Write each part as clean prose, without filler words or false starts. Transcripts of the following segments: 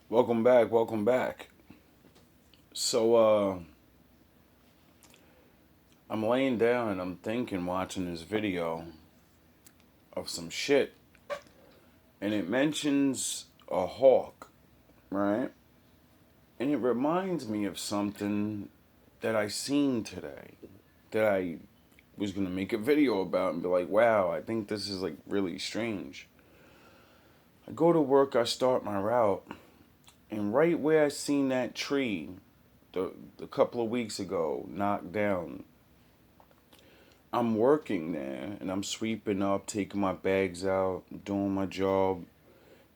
Welcome back, welcome back. So, I'm laying down and I'm thinking, watching this video of some shit, and it mentions a hawk, right? And it reminds me of something that I seen today that I was gonna make a video about and be like, wow, I think this is like really strange. I go to work, I start my route, and right where I seen that tree the couple of weeks ago knocked down, I'm working there and I'm sweeping up, taking my bags out, doing my job,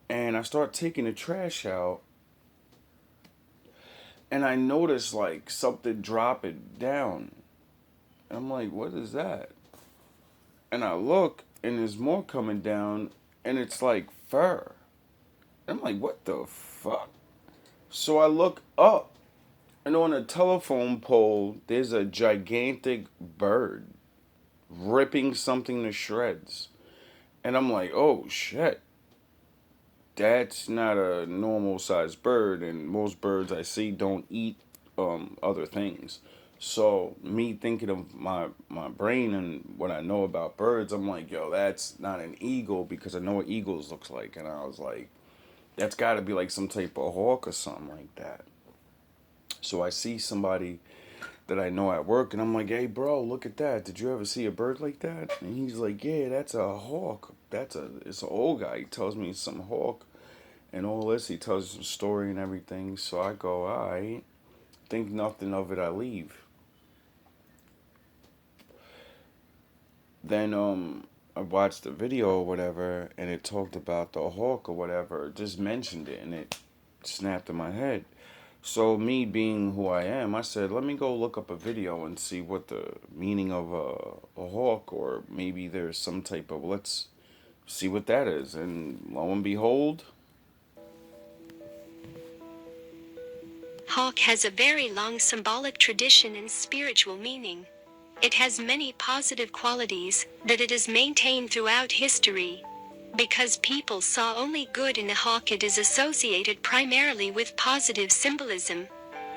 and I start taking the trash out, and I notice like something dropping down. And I'm like, what is that? And I look, and there's more coming down, and it's like fur. I'm like, what the fuck? So I look up, and on a telephone pole, there's a gigantic bird ripping something to shreds. And I'm like, oh shit. That's not a normal sized bird, and most birds I see don't eat other things. So me thinking of my brain and what I know about birds, I'm like, yo, that's not an eagle because I know what eagles looks like, and I was like, that's got to be like some type of hawk or something like that. So I see somebody that I know at work, and I'm like, hey, bro, look at that. Did you ever see a bird like that? And he's like, yeah, that's a hawk. It's an old guy. He tells me it's some hawk and all this. He tells some story and everything. So I go, all right. Think nothing of it. I leave. Then I watched the video or whatever, and it talked about the hawk or whatever. Just mentioned it, and it snapped in my head. So me being who I am, I said, let me go look up a video and see what the meaning of a hawk, or maybe there's some type of, let's see what that is. And lo and behold, Hawk has a very long symbolic tradition and spiritual meaning. It has many positive qualities that it has maintained throughout history. Because people saw only good in a hawk, it is associated primarily with positive symbolism.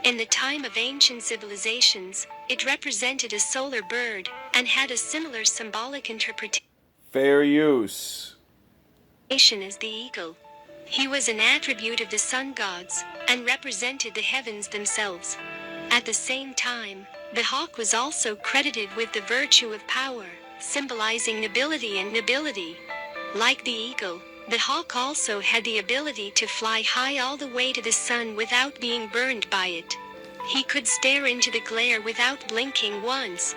In the time of ancient civilizations, it represented a solar bird and had a similar symbolic interpretation fair use. as the eagle. He was an attribute of the sun gods and represented the heavens themselves. At the same time, the hawk was also credited with the virtue of power, symbolizing nobility and nobility. Like the eagle, the hawk also had the ability to fly high all the way to the sun without being burned by it. He could stare into the glare without blinking once.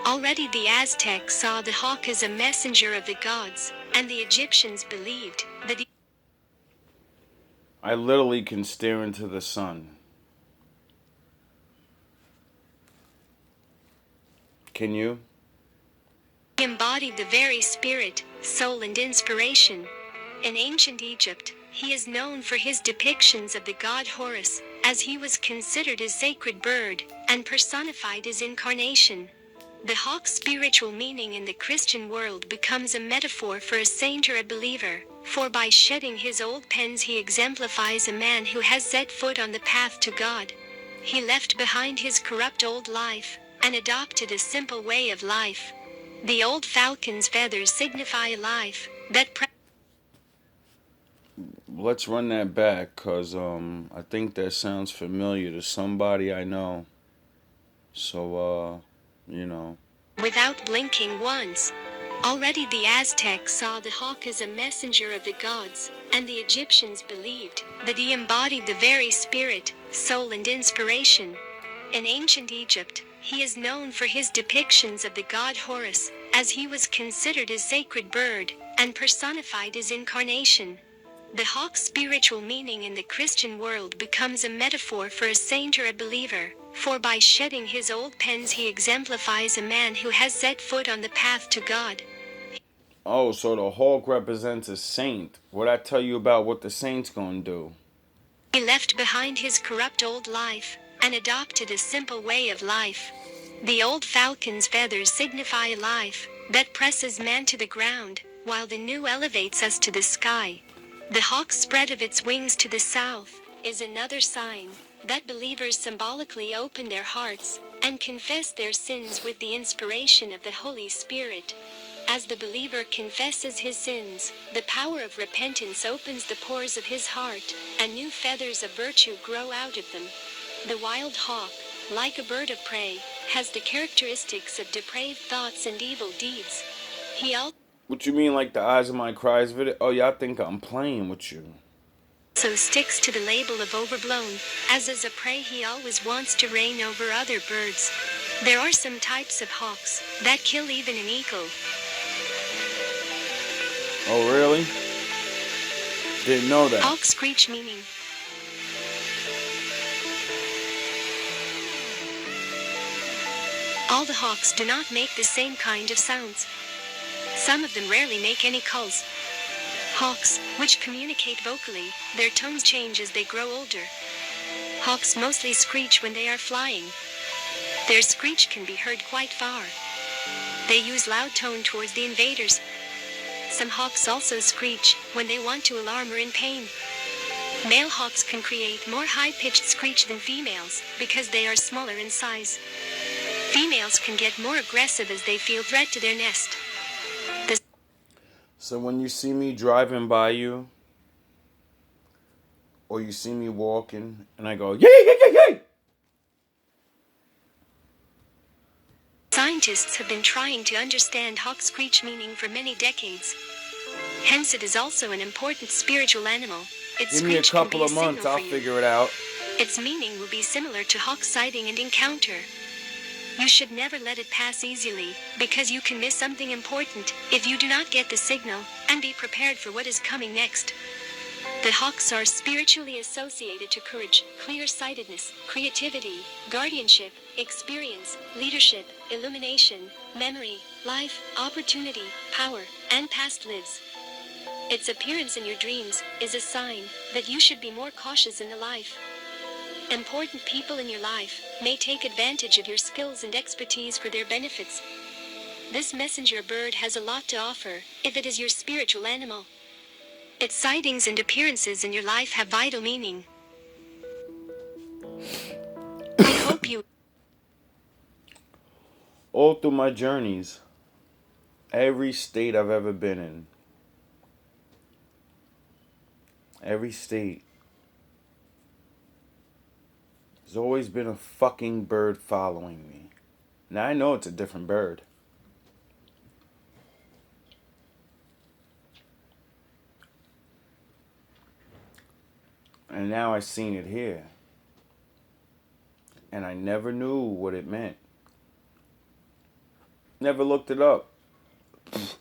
Already the Aztecs saw the hawk as a messenger of the gods, and the Egyptians believed that I literally can stare into the sun. Can you? he embodied the very spirit, soul, and inspiration. In ancient Egypt, he is known for his depictions of the god Horus, as he was considered a sacred bird and personified his incarnation. The hawk's spiritual meaning in the Christian world becomes a metaphor for a saint or a believer, for by shedding his old pens he exemplifies a man who has set foot on the path to God. He left behind his corrupt old life and adopted a simple way of life. The old falcon's feathers signify a life that Let's run that back, cause I think that sounds familiar to somebody I know. So you know. without blinking once. Already the Aztecs saw the hawk as a messenger of the gods, and the Egyptians believed that he embodied the very spirit, soul, and inspiration. In ancient Egypt, he is known for his depictions of the god Horus, as he was considered a sacred bird and personified his incarnation. The hawk's spiritual meaning in the Christian world becomes a metaphor for a saint or a believer, for by shedding his old pens he exemplifies a man who has set foot on the path to God. Oh, so the hawk represents a saint. What I tell you about what the saint's gonna do? He left behind his corrupt old life and adopted a simple way of life. The old falcon's feathers signify a life that presses man to the ground, while the new elevates us to the sky. The hawk spread of its wings to the south is another sign that believers symbolically open their hearts and confess their sins with the inspiration of the Holy Spirit. As the believer confesses his sins, the power of repentance opens the pores of his heart, and new feathers of virtue grow out of them. The wild hawk, like a bird of prey, has the characteristics of depraved thoughts and evil deeds. He What you mean, like the Eyes of My Cries video? Oh, y'all think I'm playing with you. also sticks to the label of overblown. As is a prey, he always wants to reign over other birds. There are some types of hawks that kill even an eagle. Oh, really? Didn't know that. Hawk screech meaning. All the hawks do not make the same kind of sounds. Some of them rarely make any calls. Hawks, which communicate vocally, their tones change as they grow older. Hawks mostly screech when they are flying. Their screech can be heard quite far. They use loud tone towards the invaders. Some hawks also screech when they want to alarm or in pain. Male hawks can create more high-pitched screech than females because they are smaller in size. Females can get more aggressive as they feel threat to their nest. So when you see me driving by you, or you see me walking, and I go, yay, yay, yay, yay! Scientists have been trying to understand hawk screech meaning for many decades. Hence, it is also an important spiritual animal. Its Give me a screech can couple be of months, signal I'll for you. figure it out. Its meaning will be similar to hawk sighting and encounter. You should never let it pass easily, because you can miss something important if you do not get the signal and be prepared for what is coming next. The hawks are spiritually associated to courage, clear-sightedness, creativity, guardianship, experience, leadership, illumination, memory, life, opportunity, power, and past lives. Its appearance in your dreams is a sign that you should be more cautious in the life. Important people in your life may take advantage of your skills and expertise for their benefits. This messenger bird has a lot to offer if it is your spiritual animal. Its sightings and appearances in your life have vital meaning. I hope you... All through my journeys, every state I've ever been in, every state, there's always been a fucking bird following me. Now I know it's a different bird. And now I seen it here. And I never knew what it meant. Never looked it up.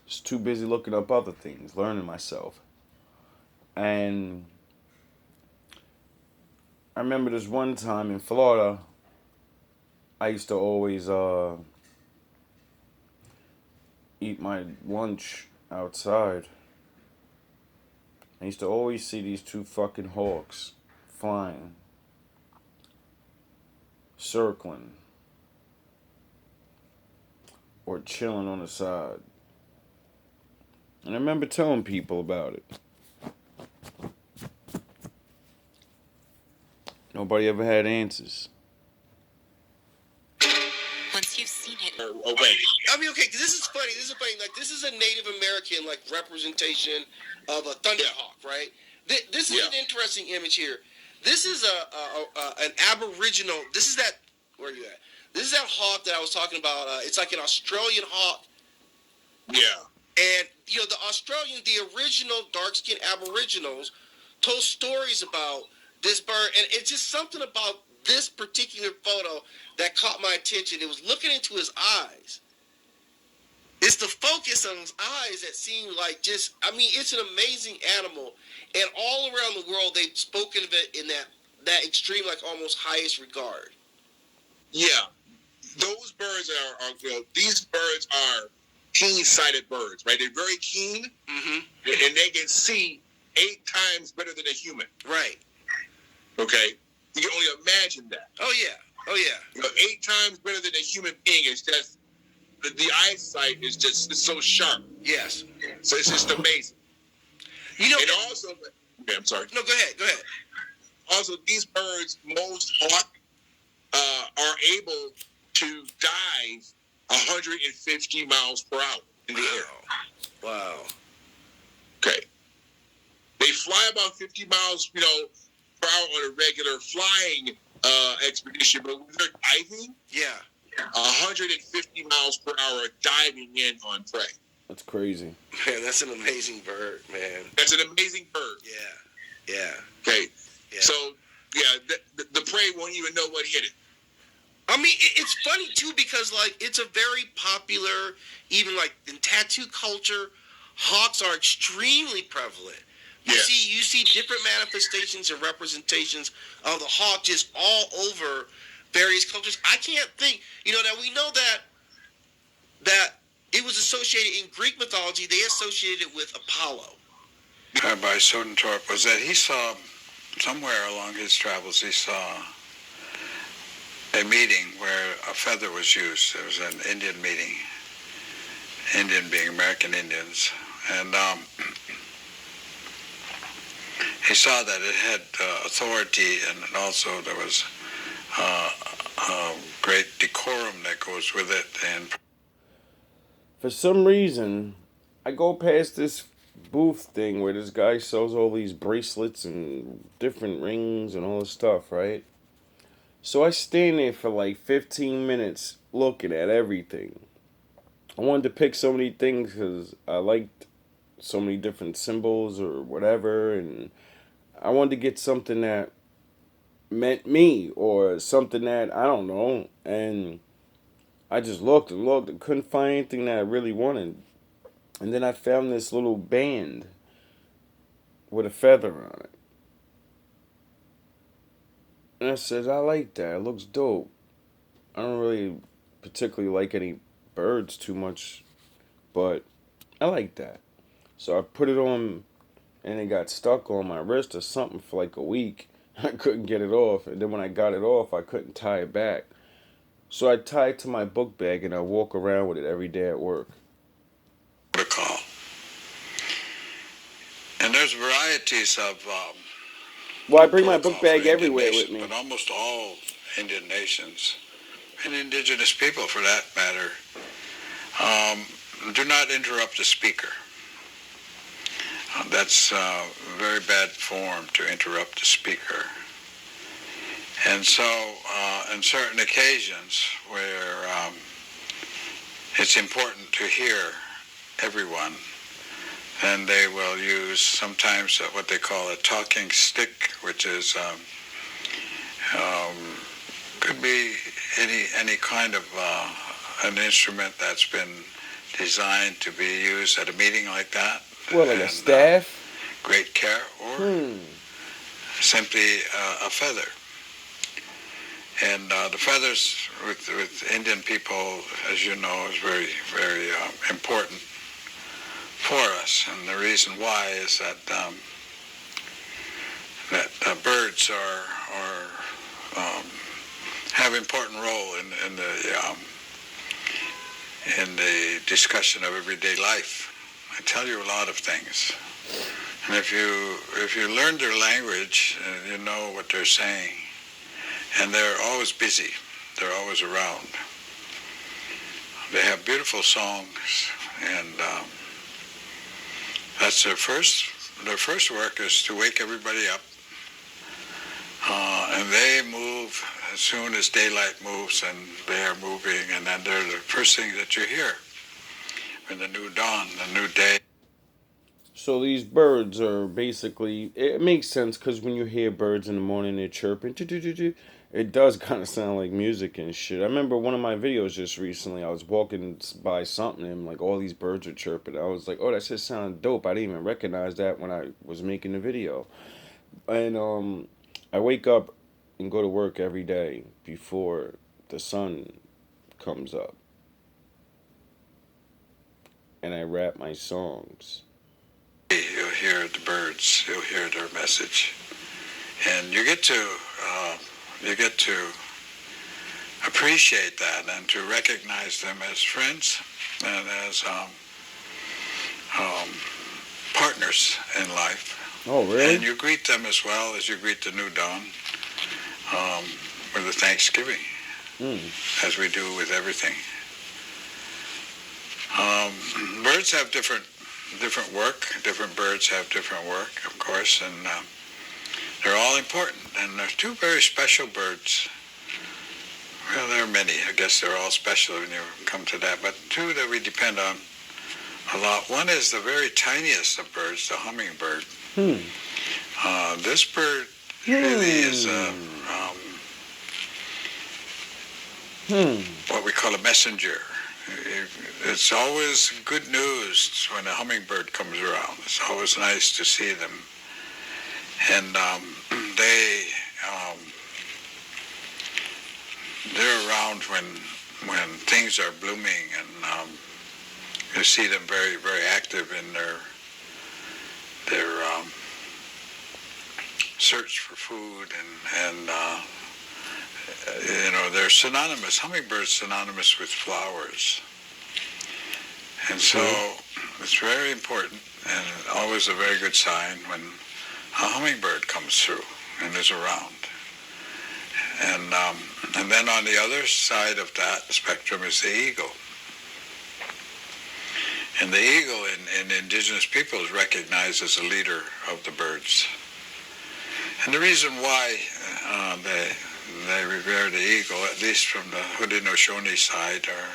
Just too busy looking up other things, learning myself. And I remember this one time in Florida, I used to always eat my lunch outside. I used to always see these two fucking hawks flying, circling, or chilling on the side. And I remember telling people about it. Nobody ever had answers. Once you've seen it... Away. I mean, okay, this is funny. Like, this is a Native American, like, representation of a thunderhawk, right? This is an interesting image here. This is an Aboriginal. This is that. Where are you at? This is that hawk that I was talking about. It's like an Australian hawk. Yeah. And the original dark-skinned Aboriginals told stories about this bird, and it's just something about this particular photo that caught my attention. It was looking into his eyes. It's the focus on his eyes that seemed like it's an amazing animal. And all around the world, they've spoken of it in that extreme, like almost highest regard. Yeah. Those birds are these birds are keen-sighted birds, right? They're very keen, and they can see 8 times better than a human. Right. Okay? You can only imagine that. Oh, yeah. 8 times better than a human being is just, the eyesight is just so sharp. Yes. So it's just amazing. You know, and also, I'm sorry. No, go ahead. also these birds, most hawk, are able to dive 150 miles per hour in the air. Wow. Okay. They fly about 50 miles, per hour on a regular flying expedition, but when they're diving, 150 miles per hour diving in on prey. That's crazy. Man, that's an amazing bird, man. That's an amazing bird. Yeah. Okay. Yeah. So, the prey won't even know what hit it. I mean, it's funny, too, because, like, it's a very popular, even, like, in tattoo culture, hawks are extremely prevalent. You see different manifestations and representations of the hawk just all over various cultures. I can't think, that we know that it was associated in Greek mythology, they associated it with Apollo. By Sodentorp was that he saw, somewhere along his travels, he saw a meeting where a feather was used. It was an Indian meeting, Indian being American Indians, and he saw that it had authority, and also there was great decorum that goes with it. And for some reason, I go past this booth thing where this guy sells all these bracelets and different rings and all this stuff, right? So I stand there for like 15 minutes looking at everything. I wanted to pick so many things because I liked so many different symbols or whatever, and I wanted to get something that meant me or something that, I don't know, and I just looked and couldn't find anything that I really wanted. And then I found this little band with a feather on it. And I said, I like that. It looks dope. I don't really particularly like any birds too much, but I like that. So I put it on, and it got stuck on my wrist or something for like a week. I couldn't get it off. And then when I got it off, I couldn't tie it back. So I tie it to my book bag, and I walk around with it every day at work. Protocol. And there's varieties of Well, I bring my book bag everywhere nations, with me. But almost all Indian nations, and indigenous people for that matter, do not interrupt the speaker. That's a very bad form to interrupt the speaker. And so, on certain occasions where it's important to hear everyone, and they will use sometimes what they call a talking stick, which is could be any kind of an instrument that's been designed to be used at a meeting like that. What, like a staff? Great care, or simply a feather. And the feathers with Indian people, as you know, is very, very important for us. And the reason why is that birds have important role in the discussion of everyday life. I tell you a lot of things, and if you learn their language, you know what they're saying, and they're always busy. They're always around. They have beautiful songs, and that's their first work is to wake everybody up, and they move as soon as daylight moves, and they are moving, and then they're the first thing that you hear in the new dawn, the new day. So these birds are basically, it makes sense because when you hear birds in the morning, they're chirping, it does kind of sound like music and shit. I remember one of my videos just recently, I was walking by something and like all these birds are chirping. I was like, oh, that shit sounded dope. I didn't even recognize that when I was making the video. And I wake up and go to work every day before the sun comes up. And I rap my songs. You'll hear the birds, you'll hear their message. And you get to appreciate that and to recognize them as friends and as partners in life. Oh, really? And you greet them as well as you greet the new dawn with a thanksgiving, as we do with everything. Birds have different work. Different birds have different work, of course, and they're all important. And there are two very special birds. Well, there are many. I guess they're all special when you come to that. But two that we depend on a lot. One is the very tiniest of birds, the hummingbird. This bird really is what we call a messenger. It's always good news when a hummingbird comes around. It's always nice to see them. And they're around when things are blooming, and you see them very, very active in their search for food, and they're synonymous. Hummingbirds synonymous with flowers, and so it's very important and always a very good sign when a hummingbird comes through and is around. And then on the other side of that spectrum is the eagle. And the eagle in indigenous people is recognized as a leader of the birds. And the reason why they revere the eagle, at least from the Haudenosaunee side or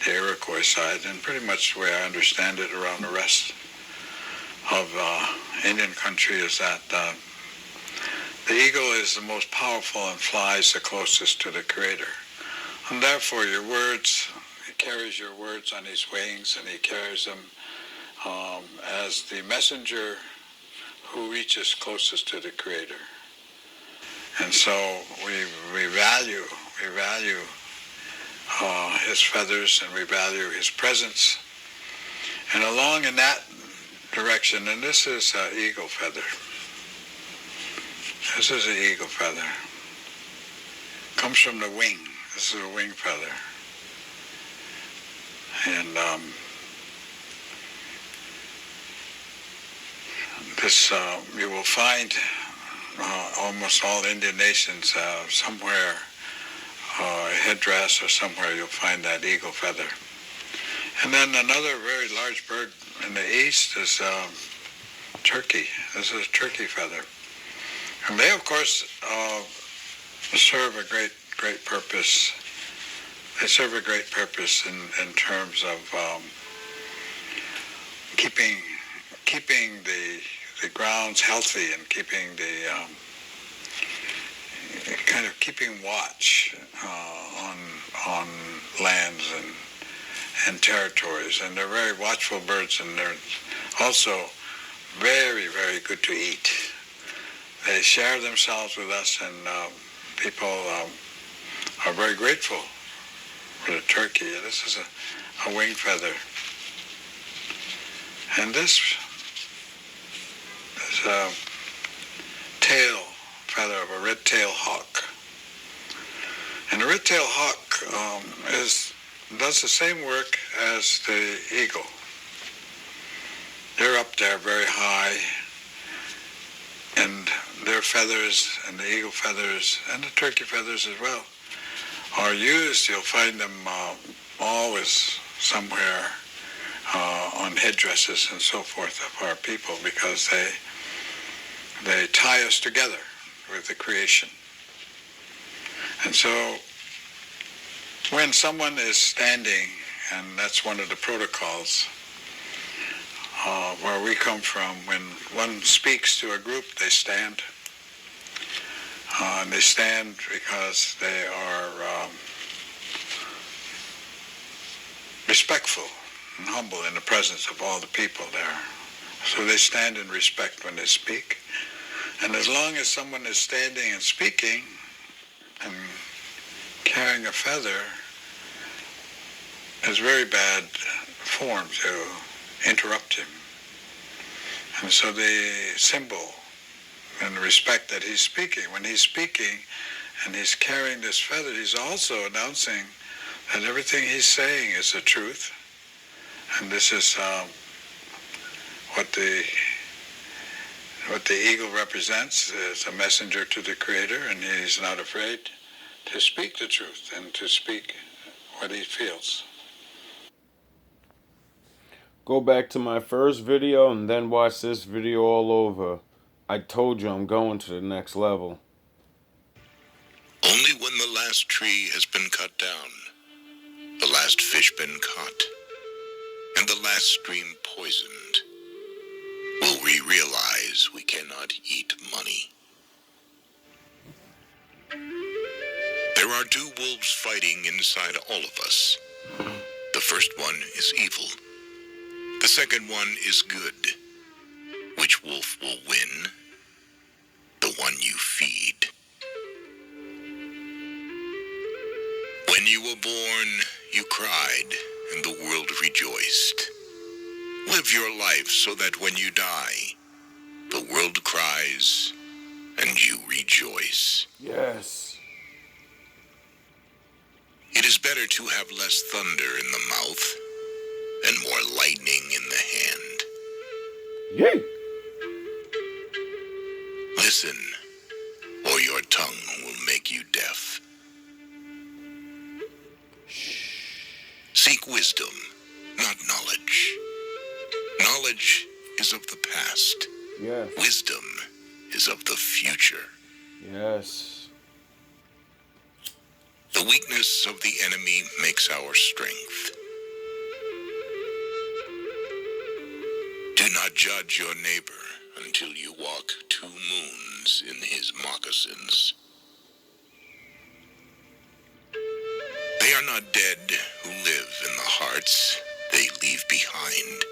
the Iroquois side, and pretty much the way I understand it around the rest of Indian country, is that the eagle is the most powerful and flies the closest to the Creator. And therefore your words, he carries your words on his wings, and he carries them as the messenger who reaches closest to the Creator. And so we value his feathers, and we value his presence. And along in that direction, and this is an eagle feather. This is an eagle feather. Comes from the wing. This is a wing feather. And this you will find almost all Indian nations somewhere, a headdress or somewhere you'll find that eagle feather. And then another very large bird in the east is turkey. This is a turkey feather. And they, of course, serve a great purpose. They serve a great purpose in terms of keeping the grounds healthy, and keeping keeping watch on lands and territories. And they're very watchful birds, and they're also very, very good to eat. They share themselves with us, and people are very grateful for the turkey. This is a wing feather. And this is a tail feather of a red-tailed hawk. And the red-tailed hawk does the same work as the eagle. They're up there very high, and their feathers, and the eagle feathers, and the turkey feathers as well, are used. You'll find them always somewhere on headdresses and so forth of our people, because they tie us together with the creation. And so when someone is standing, and that's one of the protocols where we come from, when one speaks to a group, they stand. And they stand because they are respectful and humble in the presence of all the people there. So they stand in respect when they speak. And as long as someone is standing and speaking and carrying a feather, it's very bad form to interrupt him. And so the symbol and the respect that he's speaking, when he's speaking and he's carrying this feather, he's also announcing that everything he's saying is the truth. And this is what the what the eagle represents is a messenger to the Creator, and he's not afraid to speak the truth and to speak what he feels. Go back to my first video and then watch this video all over. I told you I'm going to the next level. Only when the last tree has been cut down, the last fish been caught, and the last stream poisoned, will we realize we cannot eat money. There are two wolves fighting inside all of us. The first one is evil. The second one is good. Which wolf will win? The one you feed. When you were born, you cried, and the world rejoiced. Live your life so that when you die, the world cries, and you rejoice. Yes. It is better to have less thunder in the mouth and more lightning in the hand. Yay! Listen, or your tongue will make you deaf. Seek wisdom, not knowledge. Knowledge is of the past. Yes. Wisdom is of the future. Yes. The weakness of the enemy makes our strength. Do not judge your neighbor until you walk 2 moons in his moccasins. They are not dead who live in the hearts they leave behind.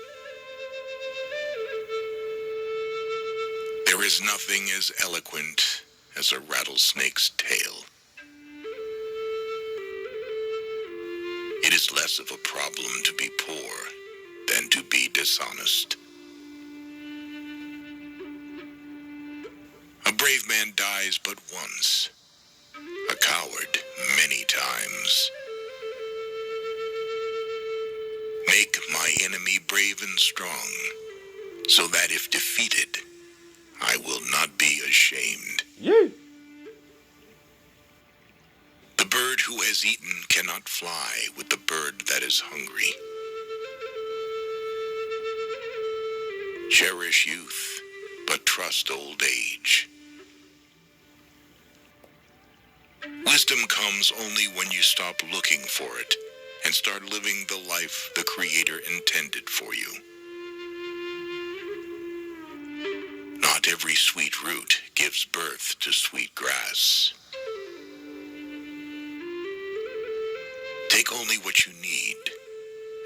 There is nothing as eloquent as a rattlesnake's tail. It is less of a problem to be poor than to be dishonest. A brave man dies but once, a coward many times. Make my enemy brave and strong, so that if defeated, I will not be ashamed. Yay! The bird who has eaten cannot fly with the bird that is hungry. Cherish youth, but trust old age. Wisdom comes only when you stop looking for it and start living the life the Creator intended for you. Not every sweet root gives birth to sweet grass. Take only what you need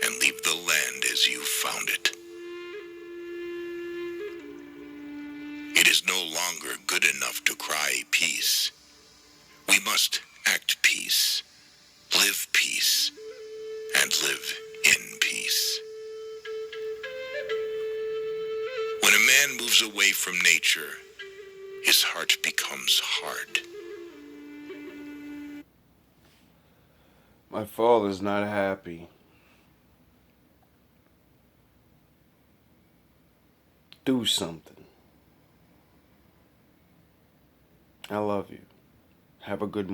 and leave the land as you found it. It is no longer good enough to cry peace. We must act peace, live peace, and live in peace. When a man moves away from nature, his heart becomes hard. My father's not happy. Do something. I love you. Have a good morning.